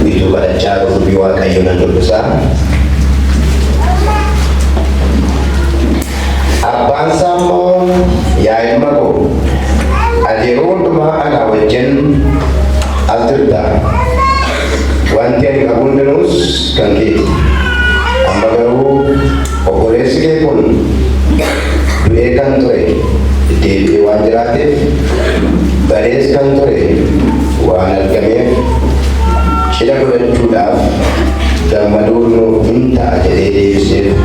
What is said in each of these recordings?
Itu pada cara berbiwa kayunan berbesar. Abang sama ya ilmu ko. Adirun tuma ana wajen altirda. Wanti ani kabun denus kanki. Amma garuu oboleessi kee kun du'ee kan ture deebi'ee waan jiraateef barees kan ture waan argameef cidha godhachuudhaaf gammaduun nuuf hin ta'a jedhee deebiseef.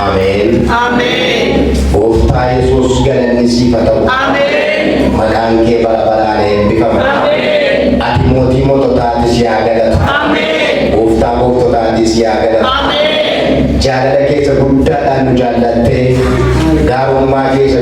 Ameen. Ameen. Gooftaa Yesuus galanni siif haa ta'u. Ameen. Maqaan kee bara baraan eebbifama. Ameen. Ati mootii moototaatis yaa galatu. Ameen. Gooftaa gooftotaatis yaa galatu. Ameen. Jaalala keessa guddaadhaan nu jaallattee, gaarummaa keessa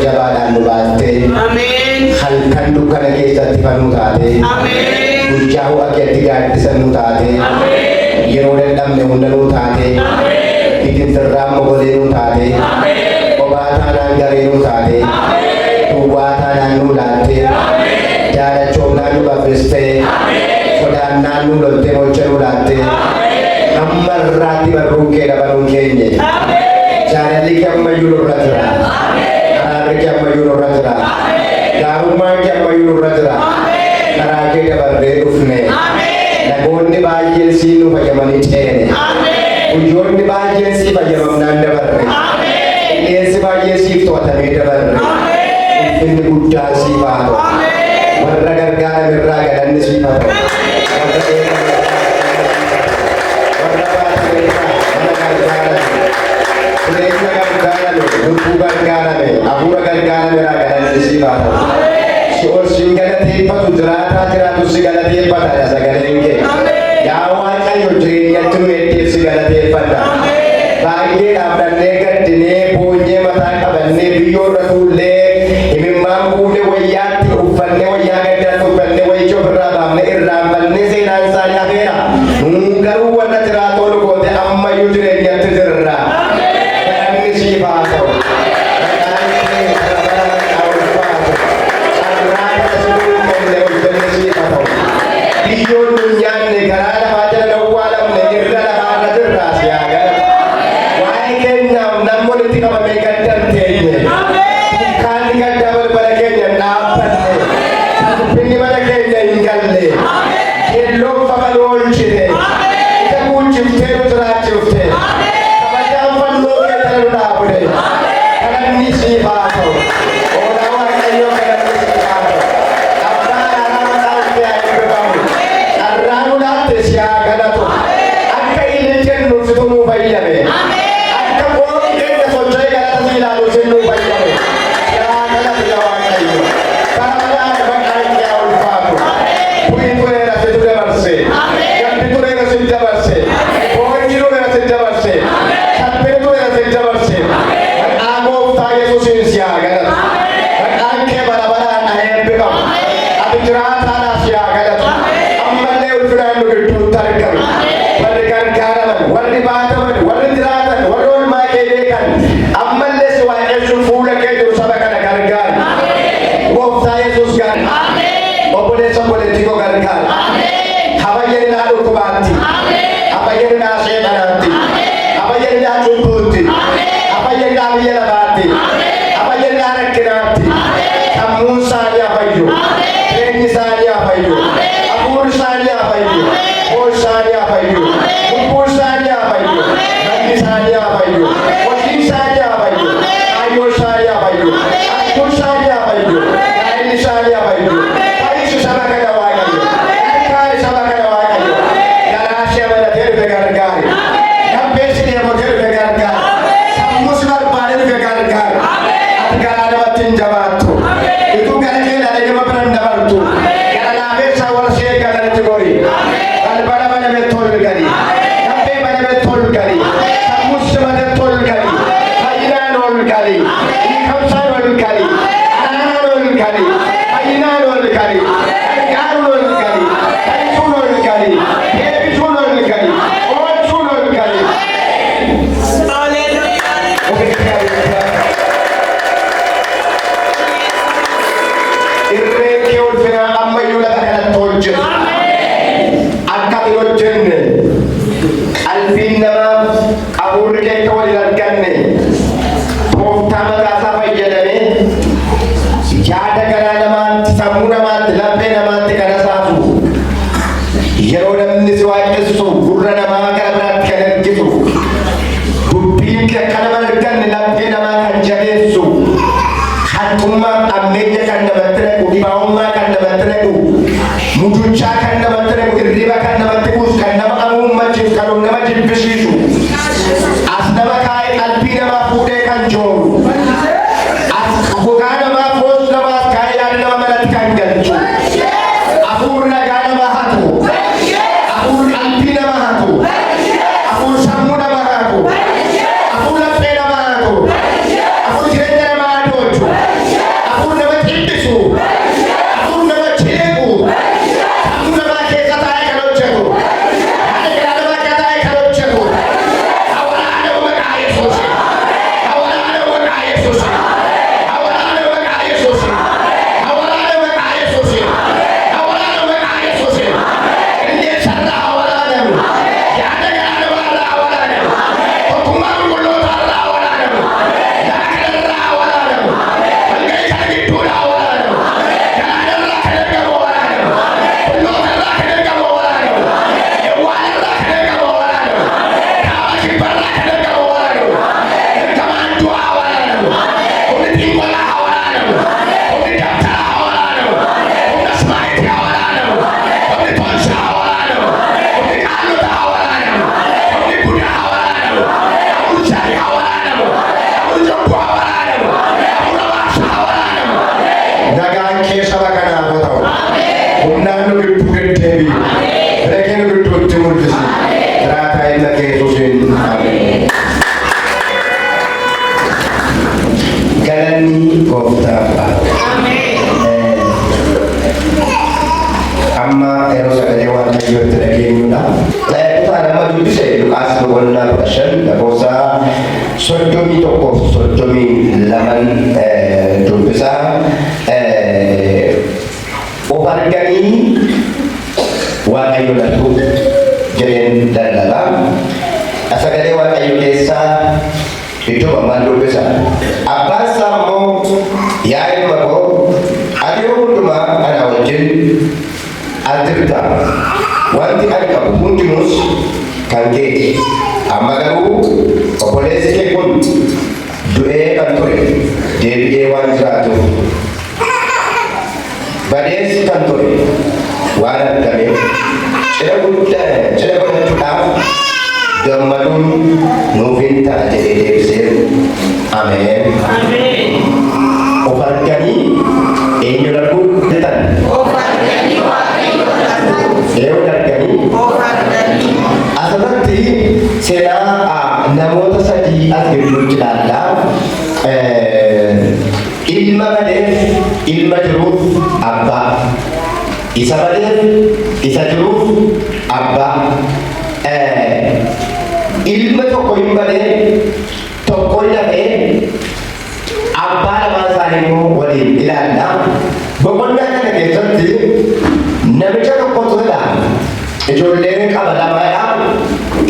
jabaadhaan nu baattee, Ameen. halkan dukkana keessatti fannoo taatee, Ameen. guyyaa ho'a keetti gaaddisan nu taatee, Ameen. yeroo dadhabne hunda nu taatee, Ameen. biqiltirraa mogolee nu taatee, Ameen. kophaa taanaan garee nu taatee, Ameen. duwwaa taanaan nu laattee, Ameen. jaalachoomnaan nu babbistee, Ameen. sodaannaan nu loltee mocha nu laattee, amma irraatti barruun kee dabaluun keenye. Jaalalli kee ammayyuu nurra jira. Araarri kee ammayyuu nurra jira. Gaarummaan kee ammayyuu nurra jira. Karaa kee dabarree dhufne. Namoonni baay'een siin nu fayyamanii ceene. Guyyoonni baay'een sii fayyamamnaan dabarre. Qilleensi baay'een siif to'atamee dabarre. Ulfinni guddaan siif haa ta'u. Warra gargaarame irraa galanni siif haa ta'u. Lubbuu gargaarame, hafuura gargaarame irraa galanni siif haa ta'u. Si'ool si galateeffatu jiraataa jiraatu si galateeffata sagaleen kee. Yaa Waaqayyo jireenyatti nu heddeef si galateeffadha. Baay'ee dhaabbannee gaddinee boonyee mataa qabannee biyyoorra tuullee himimmaan buune wayyaatti uffannee wayyaa gaddaatti uffannee wayyicha ofirraa baafnee irraanfannee seenaan isaanii hafeera. Nuun garuu warra jiraatoo nu goote ammayyuu jireenyatti jirra. Galanni siif haa ta'u. Biyyoon nun nyaanne garaa lafaa jala dawwaalamne irra lafaarra jirraa si haa galatu. Waa'ee keenyaaf namoonni itti qabamee gaddan teenye. Dukkaanni gaddaa balbala keenya dhaabbanne. Dubbiin mana keenya hin galle. Keelloon fafa nu oolchite. Ija guuchiftee nu jiraachifte. Kabajaan fannoo keessa nu dhaabde. Galanni siif haa ta'u. Oolaa Waaqayyoo galanni siif haa ta'u. Abbaan haraa maqaan kee haa eebbifamu. Arraanu laatte si haa galatu. Akka illee jennu situ nuu fayyame. Akka qoonni keenya socho'ee galata si ilaalu si nuu fayyame. Si haa galatu yaa Waaqayyo. Bara baraan maqaan kee haa ulfaatu. Bu'ii tureera situ dabarse. Gabbi tureera si dabarse. Boonyi tureera si dabarse. Sabbini tureera si dabarse. Maqaa gooftaa Yesuusiin si haa galatu. Maqaan kee bara baraan haa eebbifamu. Ati jiraataadhaaf si haa galatu. Ammallee ulfinaan nu gidduutti argamu. Warri gargaaraman, warri baataman, warri jiraatan, warri oolmaa kee beekan. Ammallee si waaqessuun fuula kee jiru saba kana gargaara. Gooftaa Yesuus gaara. Obboleessa obboleettii koo gargaara. Habayyaninaa dhukkubaatti. Habayyaninaa seexanaatti. Habayyaninaa cubbuutti. Habayyaninaa biyya lafaatti. Habayyaninaa rakkinaatti. Sammuun isaanii haa fayyu. Jireenyi isaanii haa fayyu. Hafuurri isaanii haa fayyu. Foon isaanii haa fayyu. Lubbuun isaanii haa fayyu. Manni isaanii haa fayyu. Hojiin isaanii haa fayyu. Kaayyoon isaanii haa fayyu. Akkuun isaanii haa fayyu. Gaa'illi isaanii haa fayyu. Fayyisu saba kana Waaqayyo. Gargaari saba kana Waaqayyo. Garaa ishee amanatee dhufe gargaari. Gabbeessi deemotee dhufe gargaari. Sammuus barbaadee dhufe gargaari. Ati garaa namatti hin jabaattu. Ituu gara kee dhalee nama bira hin dabartu. Gara laafeessaa irreen kee ulfina ammayyuu lafa kanatti hojjetu. Akka ati hojjenne qalbiin namaa hafuurri kee akka waliin arganne tooftaa mataasaa fayyadamee yaada garaa namaatti, sammuu namaatti, laphee namaatti kana saasu yeroo namni si waaqessu gurra namaa gara biraatti kan ergisu dubbiin kee akka nama arganne laphee namaa kan jabeessu haxxummaa ammeenya kan namatti naqu, dhibaa'ummaa kan namatti naqu, muduchaa kan namatti naqu, hirriba kan namatti buusu, kan nama amuummachiisu, kan nama jibbisiisu as nama kaa'ee qalbii namaa fuudhee kan jooru as gogaa namaa foos namaa kaa'ee yaada nama malatti kan galchu hafuurri nagaa namaa hatu, hafuurri qalbii namaa hatu, hafuurri sammuu namaa hatu, hafuurri laphee namaa hatu, hafuurri jireenya namaa hadochu, hafuurri nama jibbisu, hafuurri nama jeequ, sammuu namaa keessa taa'ee kan hojjetu, yaada garaa namaa keessa taa'ee kan hojjetu. Hawalaana maqaa Yesuus. Hawalaana maqaa Yesuus. Hawalaana maqaa Yesuus. Hawalaana maqaa Yesuus. Hawalaana maqaa Yesuus. Illee sarara hawalaanamu. Yaada garaa namaa irraa hawalaanamu. Tokkummaa qulqullootaa irraa hawalaanamu. Lafa irraa hawalaanamu. Walgahii kana gidduudha hawalaanamu. Galaana irraa kan ergamu hawalaanamu. Qulloota irraa kan ergamu hawalaanamu. Ewwaan irraa kan ergamu hawalaanamu. Kaaba kibba irraa kan ergamu hawalaanamu. Ergamaan du'aa hawalaanamu. Humni xiinqolaa hawalaanamu. Humni dabtaraa hawalaanamu. Humna Ismaa'iitii hawalaanamu. Humni tolchaa hawalaanamu. Humni qaallota hawalaanamu. Humni budaa hawalaanamu. Hafuurri jarii hawalaanamu. Hafuurri jobbuu hawalaanamu. Hafuurri abaarsaa hawalaanamu. Nagaan kee saba kanaaf haa ta'u. Humnaan nu gidduu deddeebi'u. Fedha kee nu gidduutti mul'isi. Jiraataa ilma kee Yesuusiin. Ameen. Galanni Gooftaaf haa ta'u. Amma yeroo sagalee Waaqayyootti dhageenyudha. Kutaa nama dubbise Luqaas boqonnaa 15 lakkoofsa 31-32 dubbisa. Of arganii Waaqayyoon arguu jedheen Lallabaa. Sagalee Waaqayyo keessaa iddoo mammaan dubbisa. Abbaan isaa immoo yaa ilma koo ati yoo hundumaa ana wajjin argita. Wanti ani qabu hundinuus kan keeti. Amma garuu obboleessi kee kun du'ee kan ture deebi'ee waan jiraatuuf badeessi kan ture waan argameef cidha godhachuudhaaf gammaduun nuuf hin ta'a jedhee deebiseef. Ameen. Of arganii eenyu arguu jedhan? Of arganii Waaqayyoon arguu. Eenyu arganii? Of arganii. Asirratti seenaa namoota sadii as gidduutti ilaalla. Ilma baleef ilma jiruuf abbaa. Isa baleef isa jiruuf abbaa. Ilma tokko hin balee tokko hin hafee abbaa lamaan isaanii immoo waliin ilaalla. Boqonnaa kana keessatti namicha tokkotu jedha. Ijoolleen qaba lamaadha.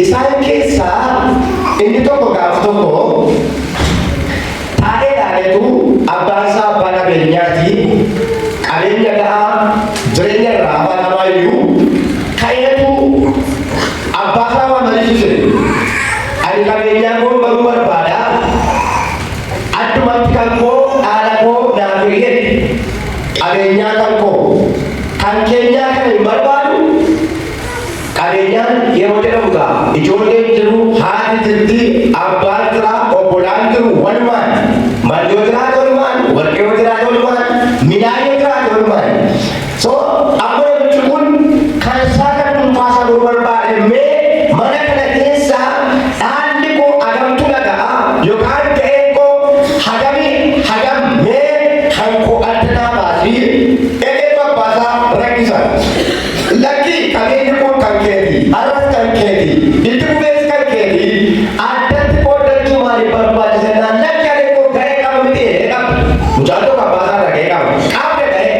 Isaan keessaa inni tokko gaafa tokko taa'ee ilaaleetu abbaan isaa abbaa qabeenyaati. Qabeenya gahaa jireenya irraa abbaa namaa iyyuu ka'eetu abbaa isaa waamaniisu. Ani qabeenyaa koo baruu barbaada. Addumatti kan koo dhaala koo naaf eegale. Qabeenyaa kan koo kan keenyaa kana hin barbaadu. Qabeenyaan yeroo jedhamu gaa ijoolleen jiru, haati jirti, abbaan jira, obbolaan jiru walumaan. Manni yoo jiraate walumaan, warqee yoo jiraate walumaan, midhaan yoo jiraate walumaan. So amma namichi kun kan isaa kan dhuunfaa isaa godhuu barbaade mee mana kana keessa dhaalli koo hagamtu dhaga'a yookaan ga'een koo hagam mee kan koo adda naa baasi eegee babbaasaa rakkisa. Lakki qabeenya kun kan keeti, arras kan keeti, itti bubees kan keeti, addatti qooddachuu maaliif barbaachisa? Lakki adee koo ga'ee qaba miti qaba. Mucaan tokko abbaasaa irra ga'ee qaba. Qabde ga'ee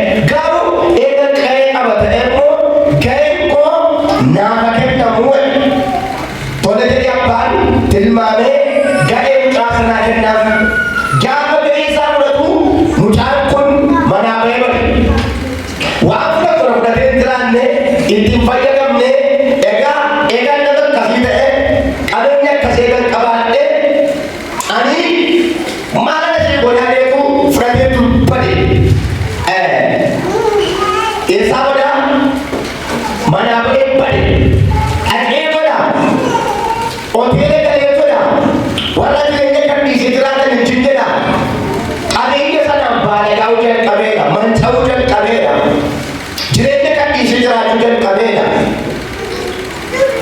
bullaa'uu jalqabeera, manca'uu jalqabeera, jireenya gadhiisee jiraachuu jalqabeera.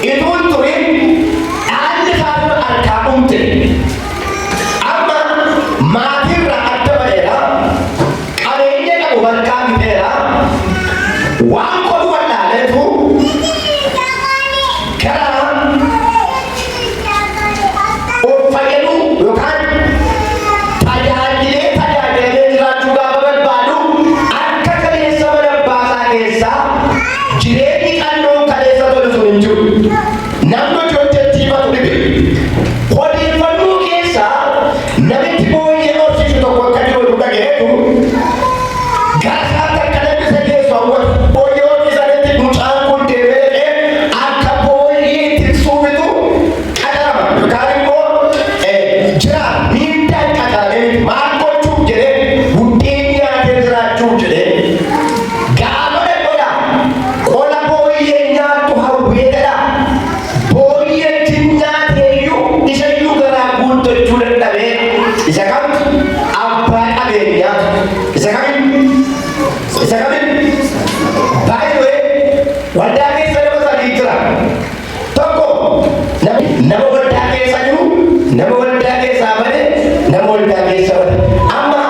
Ituun turin dhaalli isaatu harkaa dhumte. Amma maatirraa adda ba'eera, qabeenya qabu harkaa biteera, waan godhu wallaaneetu gara of fayyaduu yookaan tajaajilee jiraachuu gaafa barbaadu akka kaleessa mana baasaa keessaa jireenyi qal'oon kaleessa tolu sun hin jiru. Namni hojjechiifatu dhibe. Odeeffannoo keessaa namichi booyyee horsiisu tokko akka jiru dhuga geetu gaasaatti akka namni isa keessu hawwatu booyyee horsiisanitti mucaan kun deebi'ee akka booyyee ittiin suubitu qacarama yookaan immoo jira miindaan qacaramee maal gochuuf jedhee buddeen nyaatee jiraachuuf jedhee gaafa godha qola booyyee nyaattu hawweedha. Booyyeetiin nyaateeyyuu isa iyyuu garaa guuttachuu dadhabee isa kam abbaa qabeenyaa isa kamin baay'ee waldaa keessa nama sadii jira. Tokko nama waldaa keessa jiru, nama waldaa keessaa bade, nama waldaa keessa bade. Amma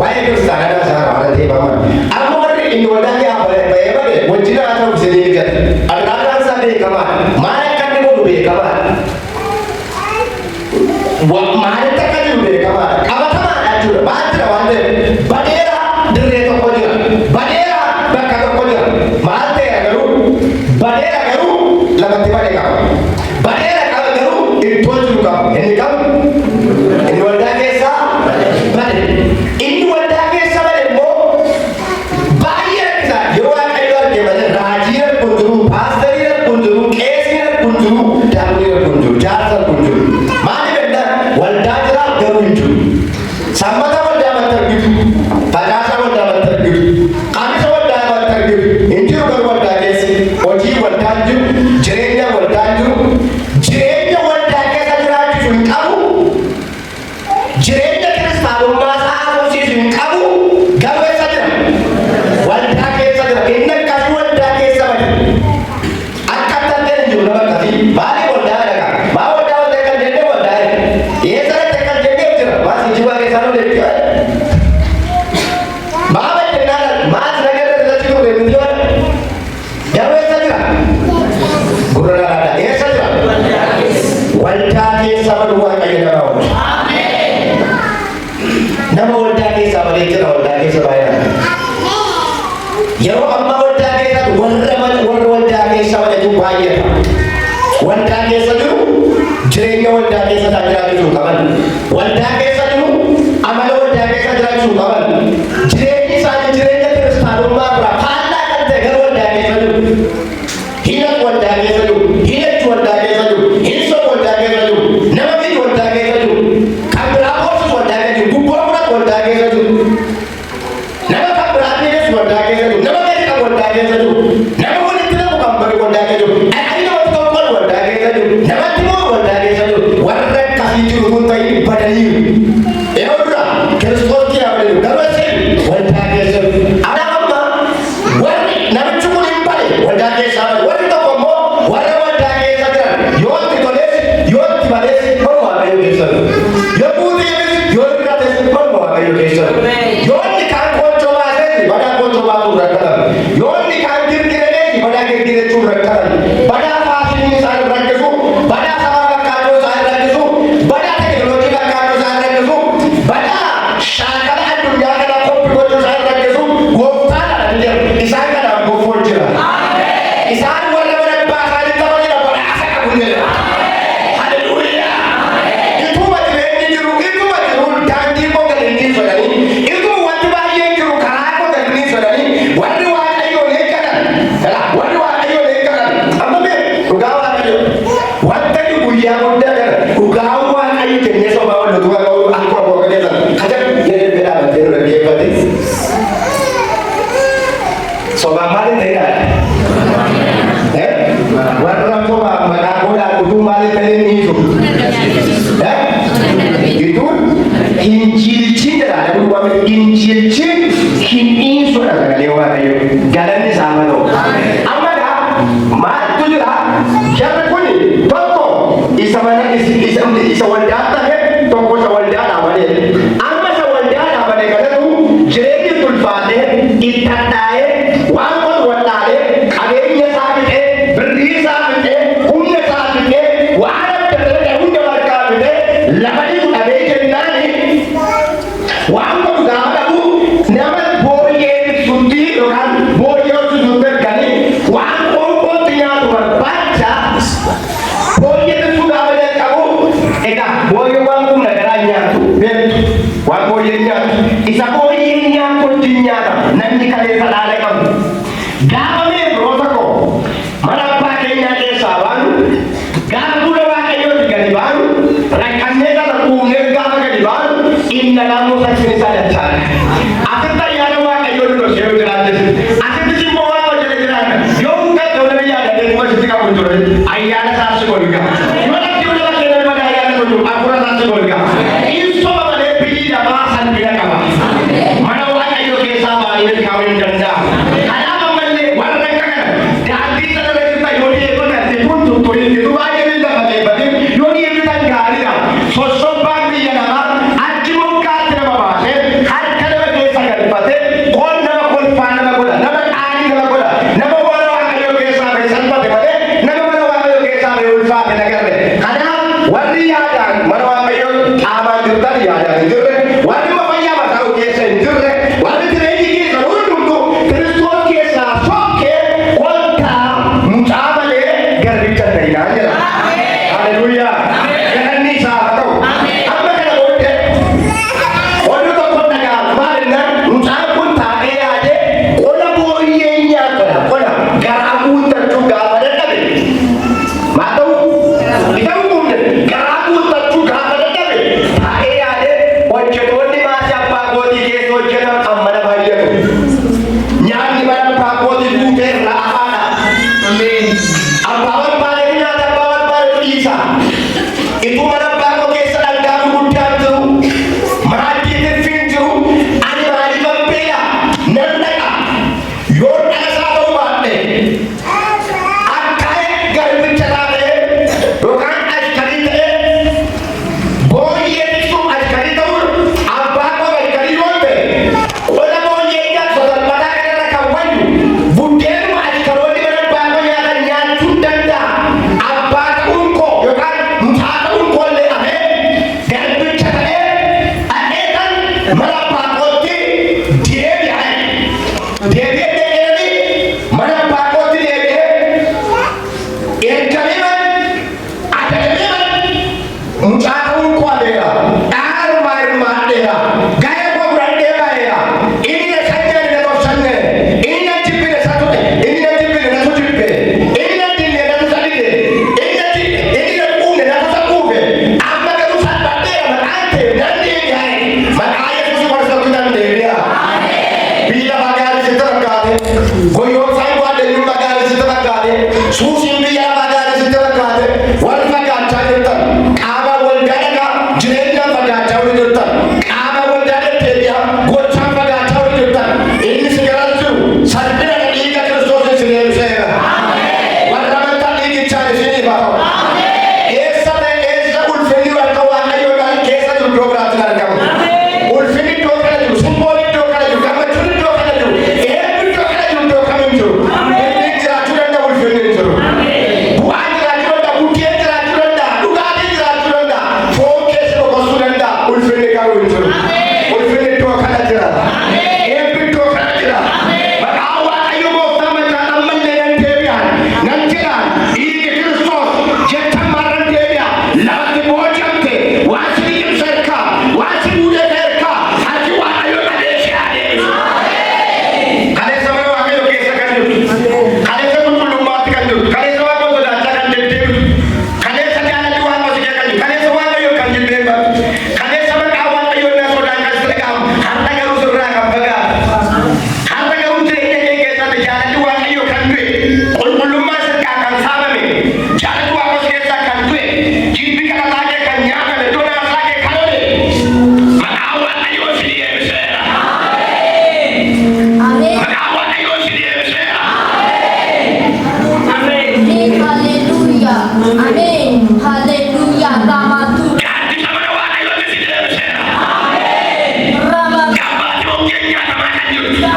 waa'ee kiristaanaa isaa haala teefaman. Amma warri inni waldaa keessaa ba'ee bade wajjin haa ta'u isinii gate. Arraaqaan isaa beekamaa. Maal akka inni godhu beekamaa. Maalitti akka jiru beekamaa. Qabatamaadha jechuudha. Maal jira waan ta'eef badeera dirree tokko jira. Badeera bakka tokko jira. Maal ta'eera garuu badeera garuu lafatti bade qaba. Badeera qaba garuu iddoo jiru qaba. Inni qabu inni waldaa keessaa bade. Inni waldaa keessa bade immoo baay'ee rakkisaa yeroo waaqayyo arge malee raajii rakkuun jiru, paasterii rakkuun jiru, qeesii rakkuun jiru, daandii rakkuun jiru, jaarsa rakkuun jiru. Maaliif jennaan waldaa jira garuu hin jiru. Sammata waldaa irratti argitu, badhaasa waldaa irratti argitu, qaamisa waldaa irratti argitu, hin jiru garuu waldaa keessa hojii waldaa hin jiru, jireenya waldaa hin jiru, jireenya waldaa keessa jiraachuu hin qabu, jireenya kiristaanummaa isaa haasofsiisu hin qabu, garuu eessa jira? Waldaa keessa jira. Inni akkasii waldaa keessa bade. Akka attantee hin jiru nama akkasii. Maaliif waldaa dhagaa? Maa waldaa waldaa kan jennee waldaa hin? Eessatti kan jennee jira? Maas ijibaa keessaa nu deebi'a. Maa baddeenaa maas nagarra irratti ture miti waan? Garuu eessa jira? Gurra dhalaadha. Eessa jira? Waldaa keessa badu waaqayyo nama oolcha. Nama waldaa keessa badee jira waldaa keessa baay'inaan. Yeroo ammaa waldaa keessatti warra waldaa keessa badatu baay'ata. Waldaa keessa jiru jireenya waldaa keessa jiraachuu qaban. Waldaa keessa jiru amala waldaa keessa jiraachuu qaban. Jireenyi isaanii jireenya kiristaanummaa irraa faallaa kan ta'e gara waldaa keessa jiru. Hina waldaa keessa jiru, hinachi waldaa keessa jiru, hinsoo waldaa keessa jiru, nama biyyi waldaa keessa jiru, kan biraa boorsus waldaa keessa jiru, gubboo fudhatu waldaa keessa jiru. Nama kan biraa dhiyeessu waldaa keessa jiru, nama gadi qabu waldaa keessa jiru, nama walitti qabu kan bari waldaa keessa jiru, dhaqanii namatti tokkoon waldaa keessa jiru, namatti immoo waldaa keessa jiru. Warra akkasii jiru kun ta'e badaniiru. Yeroo dura kiristoos yaabaleeru dabarsee waldaa keessa jiru. Amma warri namichi kun hin bade waldaa keessaa bade. Warri tokko immoo warra waldaa keessa jiran yoo itti toles yoo itti bades manuma waaqayyo keessa jiru. Yoo buutiinis yoo hir'ates manuma waaqayyo keessa jiru. Yoo inni kaan qochoo baases badaa qochoo baasuun rakkatan. Yoo inni kaan girgirees badaa girgirechuun rakkatan. Badaa faashinii isaan rakkisu, badaa saba fakkaatoo isaan rakkisu, badaa teekinooloojii fakkaatoo isaan rakkisu, badaa shaakala addunyaa kana koppi gochuu isaan rakkisu. Gooftaadha hin jedhu isaan kanaaf goofoo jira. Isaan warra mana baasaanii tapha jira badhaasa qabu jira. Haleluuyaa. Ituma jireenyi jiru, ituma jiru daandii koo gadi hin sodanii, ituma wanti baay'een jiru karaa koo gadi hin sodanii, warri waaqayyoon eegatan, warri waaqayyoon eegatan. Amma mee dhugaa waaqayyo wanta guyyaa guddaa kana dhugaa waaqayyo jennee sobaa wal lutuu akkuma boogadeetan kajan jedhee bedhaabattee nu dhaggeeffate. Sobaa maaliin ta'edha? Warra sobaa maqaa godhaa utuu maaliin ta'een ni isu? Ituun hinjiilchiin jedha namni waamee hinjiilchiin Hin sudah kalewa kayo. Galan ni sama to. Amada matu jira. Siapa kuni? Toko. Isa mana isa waldata he. Toko sa waldata bade. Amma sa waldata bade kada tu jiregi tulfane itatae wangol waldale agenya sabite berdi sabite kunna sabite wa'arab kadare hunde warkabite labadi abe jennani wangol gadabu nama booyyeen sutti yookaan booyyoo sutter gani waan qoonqootiyaa barbacha booyyeen sun abada qabu ega booyyoo waan kun garaa nyaatu beektu waan booyyeen nyaatu isa booyyeen nyaatu nyaata namni kalee salaale qabu gaafamee biroota koo mana abbaa keenyaa keessaa baanu gaafa fuula waaqayyooti gadi baanu rakkannee kana kuumnee gaafa gadi baanu inna naannoo saksini isaa dachaadha. Asitti ayyaana waaqayyoon dhosee yoo jiraates asitti simmoo waan hojjete jiraata yoo hunda dawlame yaadatee kuma sitti qabu ture ayyaana isaasi golga yoo lafti hunda bakkee nama ayyaana tolu afura isaasi golga insoma malee bilii namaa salphina qaba mana waaqayyoo keessaa baay'ee kaawuu hin danda'a. Kanaaf ammallee warra akka kana daandii sana irratti yoo dhiyeeffatu ati kun tutturii jiru baay'ee ni dabalee yoo dhiyeeffatan gaariidha sossobbaan biyya namaa achi mukaatti nama baasee harka nama keessa galfatee qoon nama kolfaa nama godha nama qaalii nama godha nama mana waaqayyoo keessaa ba'e salphate malee nama mana waaqayyoo keessaa ba'e ulfaate nagarre. Kanaaf warri yaadaan mana waaqayyoo qaamaan jirtan yaadaan hin jirre warri fayyaa mataa keessa hin jirre warri jireenyi keessa hundumtuu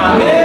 Hallelujah.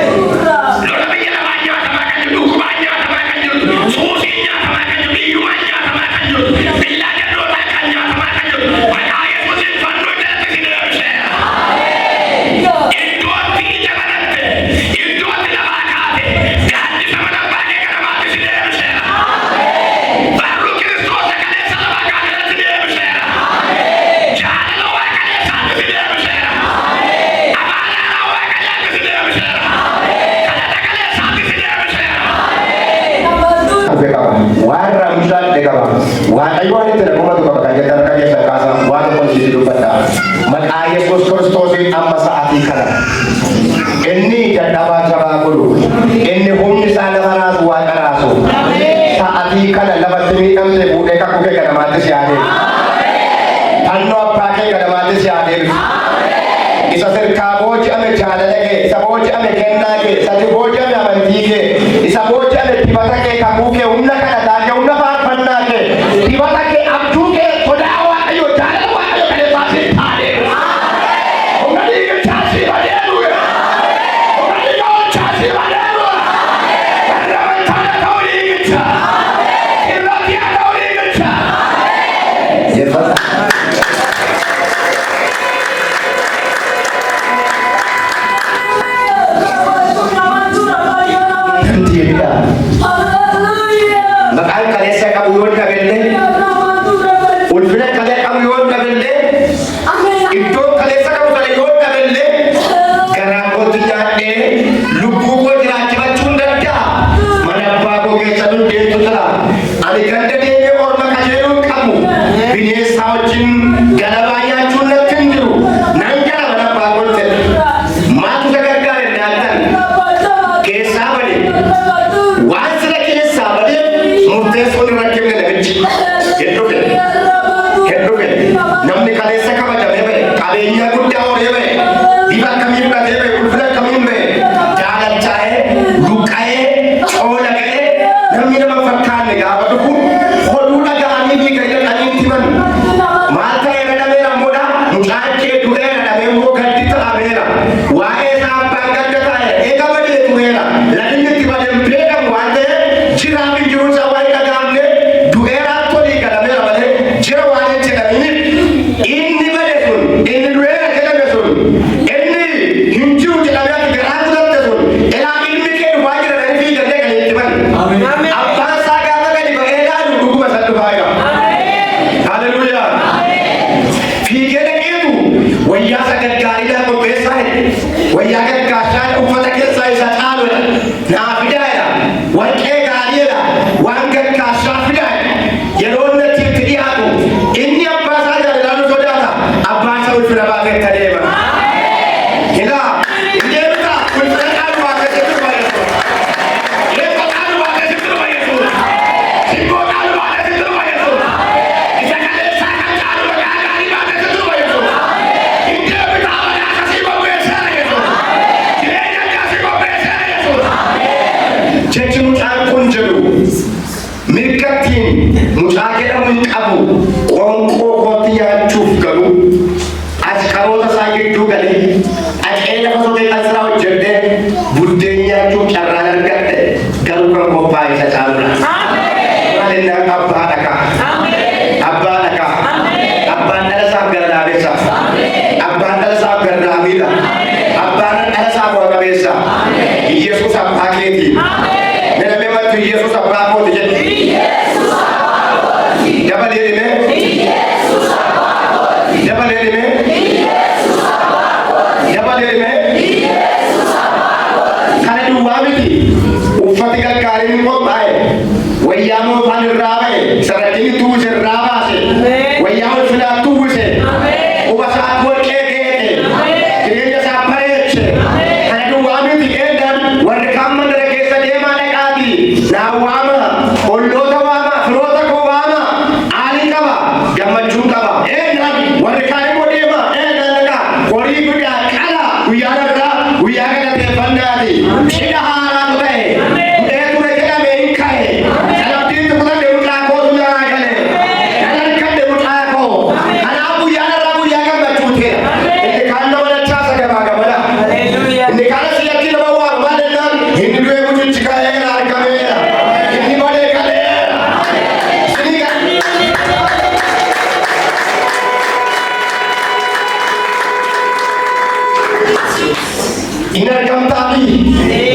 dargamtaafi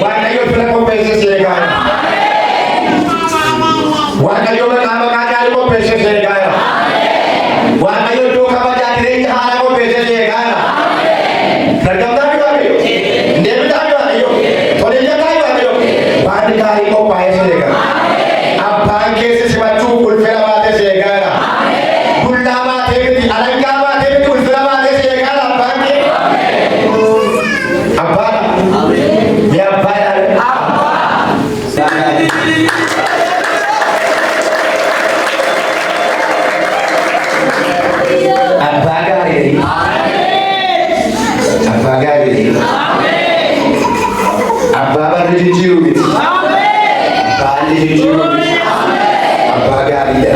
Waaqayyo fira qopheesse seegaara. Waaqayyo maqaa caalu qopheesse seegaara. Waaqayyo iddoo kabajaa jireenya haala qopheesse seegaara. Dargamtaafi Waaqayyo deebitaafi Waaqayyo toleeyyaataafi Waaqayyo waan gaarii qophaa'ee seegaara. Abbaan keessa simachuu ulfina baate seegaara. Bullaa baatee miti alangaa baatee miti ulfina baate seegaara abbaan kee. Abbaan mi abbaan abbaa gaarii abbaa gaarii abbaa barri jijjiiru miti baalli jijjiiru miti abbaa gaarii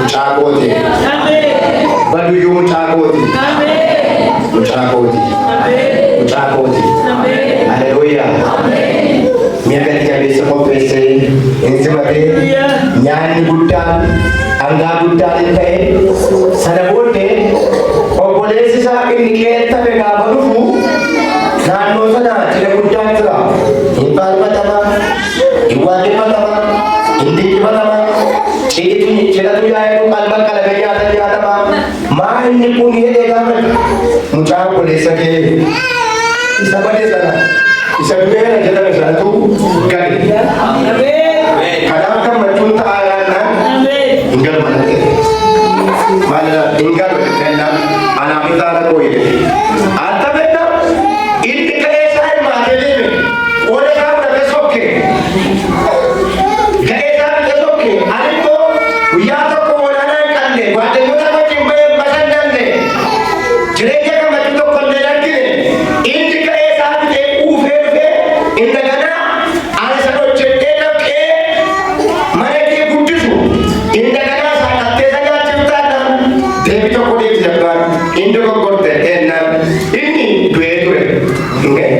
mucaa kooti baduyyuu mucaa kooti mucaa kooti mucaa kooti haleluuyaa mi'a gadi jabeessa qopheessee hin simatee nyaanni guddaan hangaa guddaan hin ta'e sana booddee obboleessi isaa inni qeettame gaafa dhufu naannoo sana cidha guddaan jira hin faarfatama hin waaqeffatama hin dinqifatama cidhatu yaa'eetu qalban qalame nyaatama maa inni kun jedhee gaafate mucaa obboleessa kee isa badee sana isa du'eera jedhame sanatu gale. Kanaaf gammachuun ta'aa yaannaan hin galmanatte. Maal hin galmanatte anaaf itaana kooyide. Adda bedda inni ga'ee isaa hirmaatee deeme qooda isaa fudhatee sokke. Ga'ee isaa fudhatee sokke ani immoo guyyaa tokko walaanaa hin qabne waaqayyoota wajjin bahee bashannanne jireenya gammachuu tokko illee argine inni ga'ee isaa fudhatee uufee dhufee inni ganaa ani sana hojjedhee dhaqee mana kee guddisu inni ganaa saaqattee tajaajiltaadhaan deebi tokko deebise abbaan inni goggorte ennaan inni du'ee ture hin ga'e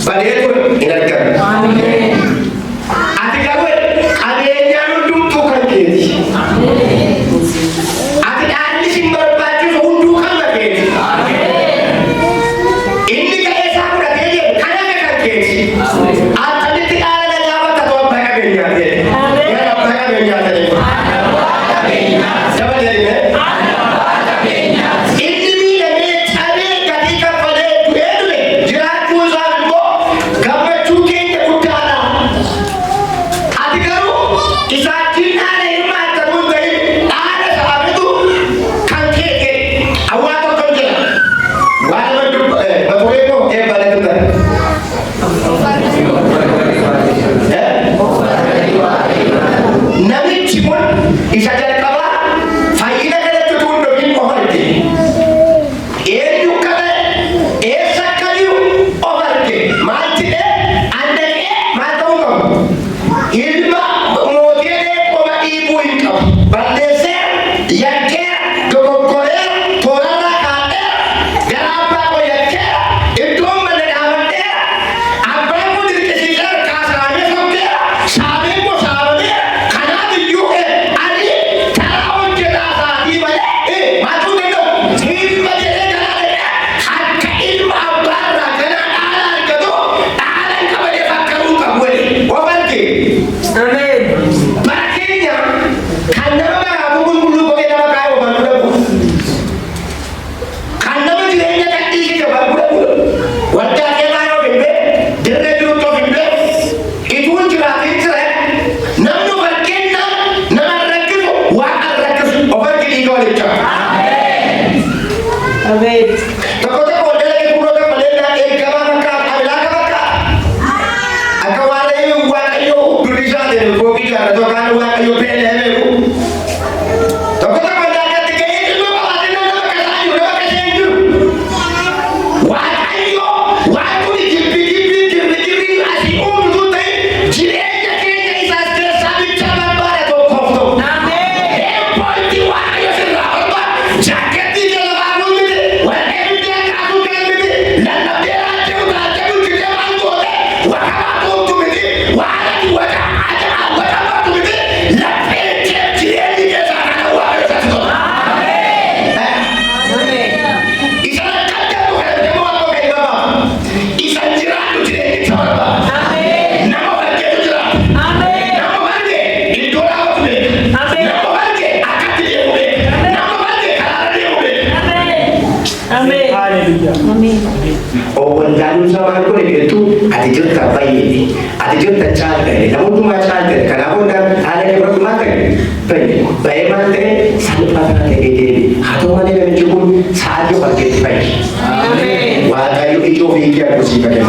badee ture hin argame. Ati garuu qabeenyaan hundumtuu kan keeti. Ati dhaalli sin barbaachisu hunduu kan keeti. Inni ga'ee isaa fudhatee deemu kaname kan keeti. Attamitti dhaala nagaa bakka ta'u abbaa qabeenyaa ta'e. Gara abbaa qabeenyaa ta'e. Dabalee inni miidhamee cabee gatii kaffalee du'ee ture jiraachuu isaa immoo gammachuu keenya guddaadha. Waldaan sama kun itu ati jirta baay'ee ati jirta caaltee namootuma caaltee kanaafuu haala irratti maakanii baay'ee maal ta'e salphataa ta'ee deebi haa ta'u malee namichi kun sa'aatii fargeetti fayyadu waaqayyo ijoo fiigee argusiifate